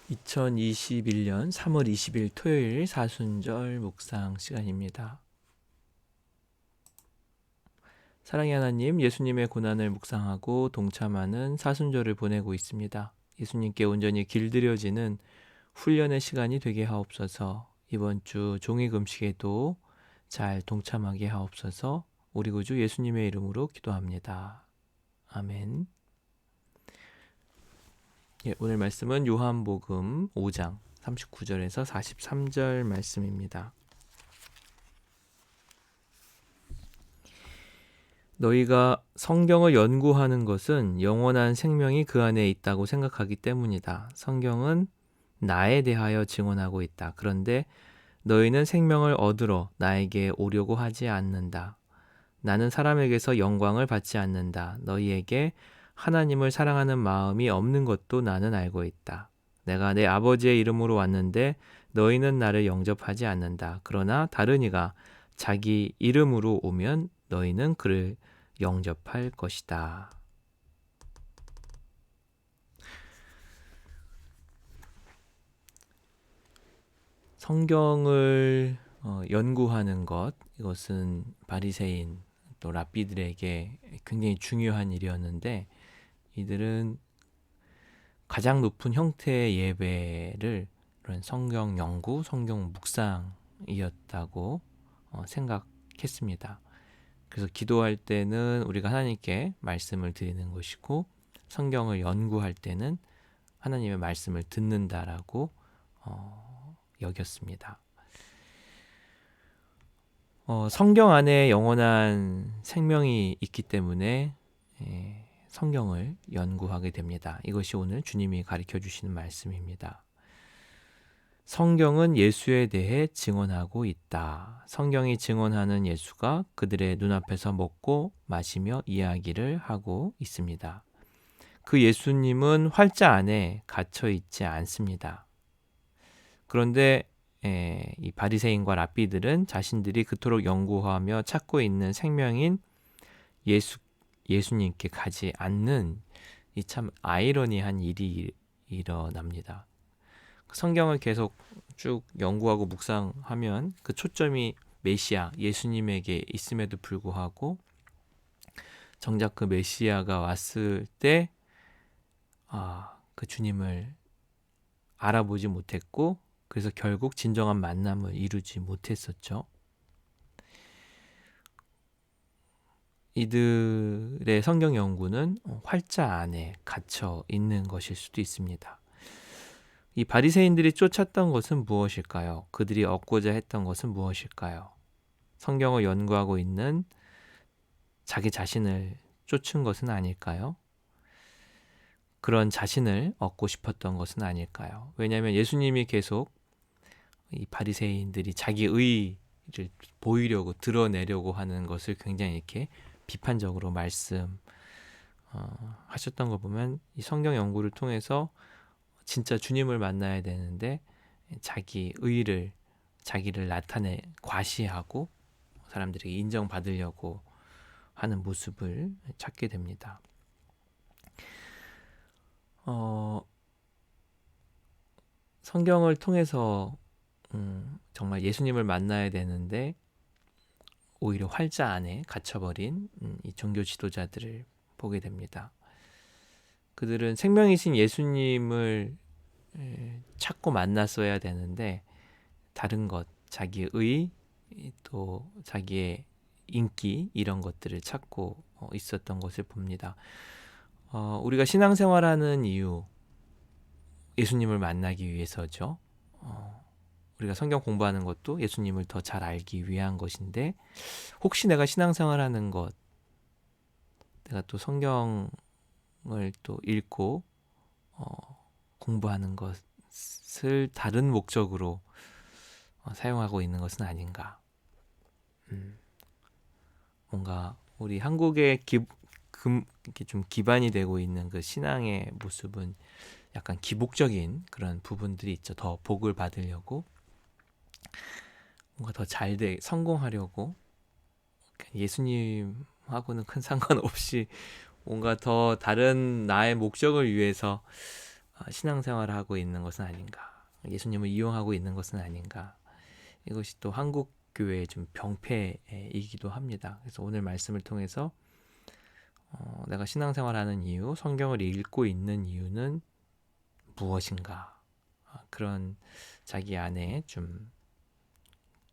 2021년 3월 20일 토요일 사순절 묵상 시간입니다. 사랑의 하나님, 예수님의 고난을 묵상하고 동참하는 사순절을 보내고 있습니다. 예수님께 온전히 길들여지는 훈련의 시간이 되게 하옵소서. 이번 주 종이 금식에도 잘 동참하게 하옵소서. 우리 구주 예수님의 이름으로 기도합니다. 아멘. 오늘 말씀은 요한복음 5장 39절에서 43절 말씀입니다. 너희가 성경을 연구하는 것은 영원한 생명이 그 안에 있다고 생각하기 때문이다. 성경은 나에 대하여 증언하고 있다. 그런데 너희는 생명을 얻으러 나에게 오려고 하지 않는다. 나는 사람에게서 영광을 받지 않는다. 너희에게 하나님을 사랑하는 마음이 없는 것도 나는 알고 있다. 내가 내 아버지의 이름으로 왔는데 너희는 나를 영접하지 않는다. 그러나 다른 이가 자기 이름으로 오면 너희는 그를 영접할 것이다. 성경을 연구하는 것, 이것은 바리새인 또 랍비들에게 굉장히 중요한 일이었는데 이들은 가장 높은 형태의 예배를 그런 성경 연구, 성경 묵상이었다고 생각했습니다. 그래서 기도할 때는 우리가 하나님께 말씀을 드리는 것이고 성경을 연구할 때는 하나님의 말씀을 듣는다라고 여겼습니다. 성경 안에 영원한 생명이 있기 때문에 성경을 연구하게 됩니다. 이것이 오늘 주님이 가르쳐 주시는 말씀입니다. 성경은 예수에 대해 증언하고 있다. 성경이 증언하는 예수가 그들의 눈앞에서 먹고 마시며 이야기를 하고 있습니다. 그 예수님은 활자 안에 갇혀 있지 않습니다. 그런데 이 바리새인과 랍비들은 자신들이 그토록 연구하며 찾고 있는 생명인 예수님께 가지 않는 이 참 아이러니한 일이 일어납니다. 성경을 계속 쭉 연구하고 묵상하면 그 초점이 메시아 예수님에게 있음에도 불구하고 정작 그 메시아가 왔을 때 그 주님을 알아보지 못했고 그래서 결국 진정한 만남을 이루지 못했었죠. 이들의 성경 연구는 활자 안에 갇혀 있는 것일 수도 있습니다. 이 바리새인들이 쫓았던 것은 무엇일까요? 그들이 얻고자 했던 것은 무엇일까요? 성경을 연구하고 있는 자기 자신을 쫓은 것은 아닐까요? 그런 자신을 얻고 싶었던 것은 아닐까요? 왜냐하면 예수님이 계속 이 바리새인들이 자기 의를 보이려고 드러내려고 하는 것을 굉장히 이렇게 비판적으로 말씀하셨던 거 보면 이 성경 연구를 통해서 진짜 주님을 만나야 되는데 자기를 나타내 과시하고 사람들에게 인정받으려고 하는 모습을 찾게 됩니다. 성경을 통해서 정말 예수님을 만나야 되는데 오히려 활자 안에 갇혀버린 이 종교 지도자들을 보게 됩니다. 그들은 생명이신 예수님을 찾고 만났어야 되는데 다른 것, 자기의 또 자기의 인기 이런 것들을 찾고 있었던 것을 봅니다. 우리가 신앙생활하는 이유 예수님을 만나기 위해서죠. 우리가 성경 공부하는 것도 예수님을 더 잘 알기 위한 것인데 혹시 내가 신앙생활하는 것 내가 또 성경을 또 읽고 공부하는 것을 다른 목적으로 사용하고 있는 것은 아닌가. 뭔가 우리 한국의 이렇게 좀 기반이 되고 있는 그 신앙의 모습은 약간 기복적인 그런 부분들이 있죠. 더 복을 받으려고 뭔가 더 잘 성공하려고 예수님하고는 큰 상관없이 뭔가 더 다른 나의 목적을 위해서 신앙생활을 하고 있는 것은 아닌가, 예수님을 이용하고 있는 것은 아닌가. 이것이 또 한국 교회의 좀 병폐이기도 합니다. 그래서 오늘 말씀을 통해서 내가 신앙생활하는 이유, 성경을 읽고 있는 이유는 무엇인가, 그런 자기 안에 좀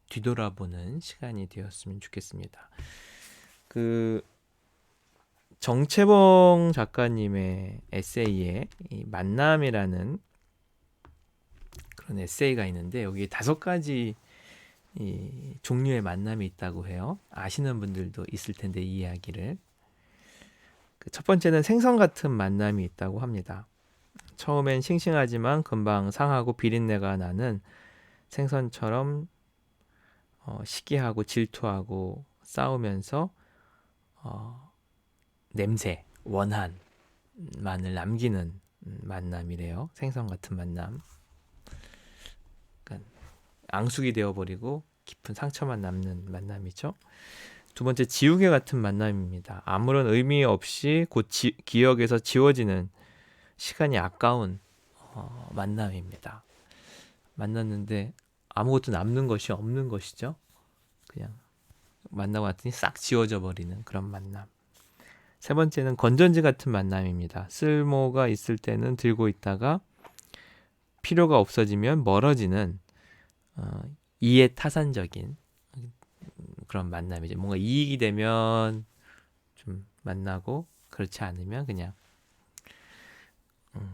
뒤돌아보는 시간이 되었으면 좋겠습니다. 그 정채봉 작가님의 에세이에 이 만남이라는 그런 에세이가 있는데, 여기에 5가지 이 종류의 만남이 있다고 해요. 아시는 분들도 있을 텐데, 이 이야기를. 첫 번째는 생선 같은 만남이 있다고 합니다. 처음엔 싱싱하지만 금방 상하고 비린내가 나는 생선처럼 시기하고 질투하고 싸우면서 냄새, 원한만을 남기는 만남이래요. 생선 같은 만남. 그러니까 앙숙이 되어버리고 깊은 상처만 남는 만남이죠. 두 번째, 지우개 같은 만남입니다. 아무런 의미 없이 곧 기억에서 지워지는 시간이 아까운 만남입니다. 만났는데 아무것도 남는 것이 없는 것이죠. 그냥 만나고 났더니 싹 지워져 버리는 그런 만남. 세 번째는 건전지 같은 만남입니다. 쓸모가 있을 때는 들고 있다가 필요가 없어지면 멀어지는 이해타산적인 그런 만남이죠. 뭔가 이익이 되면 좀 만나고, 그렇지 않으면 그냥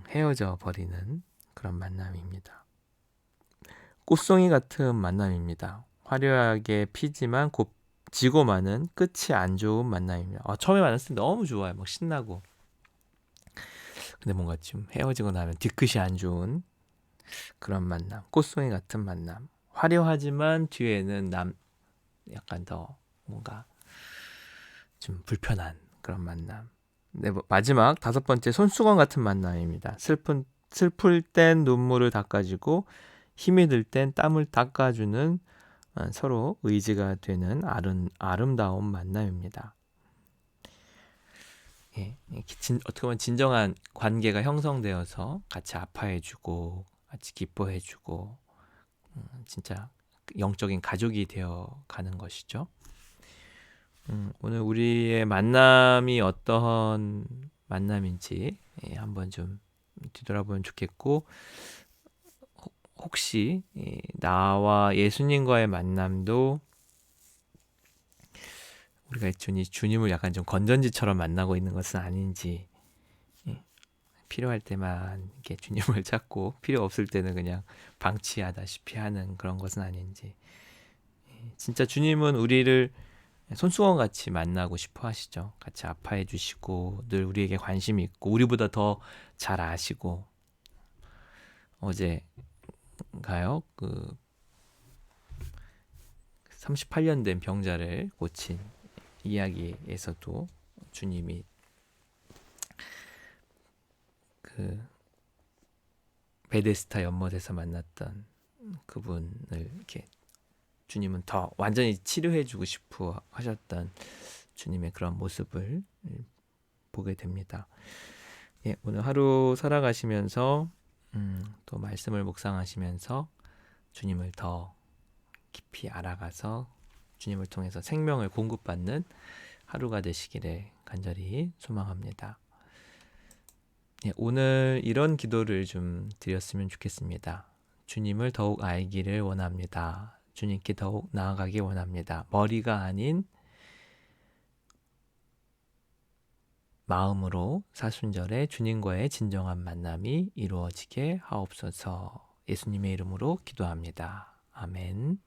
헤어져 버리는 그런 만남입니다. 꽃송이 같은 만남입니다. 화려하게 피지만 곧 지고 마는 끝이 안 좋은 만남입니다. 처음에 만났을 때 너무 좋아요. 막 신나고. 근데 뭔가 좀 헤어지고 나면 뒤끝이 안 좋은 그런 만남. 꽃송이 같은 만남. 화려하지만 뒤에는 약간 더 뭔가 좀 불편한 그런 만남. 네, 마지막 5번째, 손수건 같은 만남입니다. 슬플 땐 눈물을 닦아주고 힘이 들 땐 땀을 닦아주는 서로 의지가 되는 아름다운 만남입니다. 예, 어떻게 보면 진정한 관계가 형성되어서 같이 아파해주고 같이 기뻐해주고 진짜 영적인 가족이 되어 가는 것이죠. 오늘 우리의 만남이 어떠한 만남인지 한번 좀 뒤돌아보면 좋겠고, 혹시 나와 예수님과의 만남도 우리가 주님을 약간 좀 건전지처럼 만나고 있는 것은 아닌지, 필요할 때만 이렇게 주님을 찾고 필요 없을 때는 그냥 방치하다시피 하는 그런 것은 아닌지, 진짜 주님은 우리를 손수건 같이 만나고 싶어 하시죠. 같이 아파해 주시고 늘 우리에게 관심이 있고 우리보다 더 잘 아시고, 어제가요, 38년 된 병자를 고친 이야기에서도 주님이 그 베데스다 연못에서 만났던 그분을 이렇게 주님은 더 완전히 치료해주고 싶어 하셨던 주님의 그런 모습을 보게 됩니다. 예, 오늘 하루 살아가시면서 또 말씀을 묵상하시면서 주님을 더 깊이 알아가서 주님을 통해서 생명을 공급받는 하루가 되시기를 간절히 소망합니다. 예, 오늘 이런 기도를 좀 드렸으면 좋겠습니다. 주님을 더욱 알기를 원합니다. 주님께 더욱 나아가기 원합니다. 머리가 아닌 마음으로 사순절에 주님과의 진정한 만남이 이루어지게 하옵소서. 예수님의 이름으로 기도합니다. 아멘.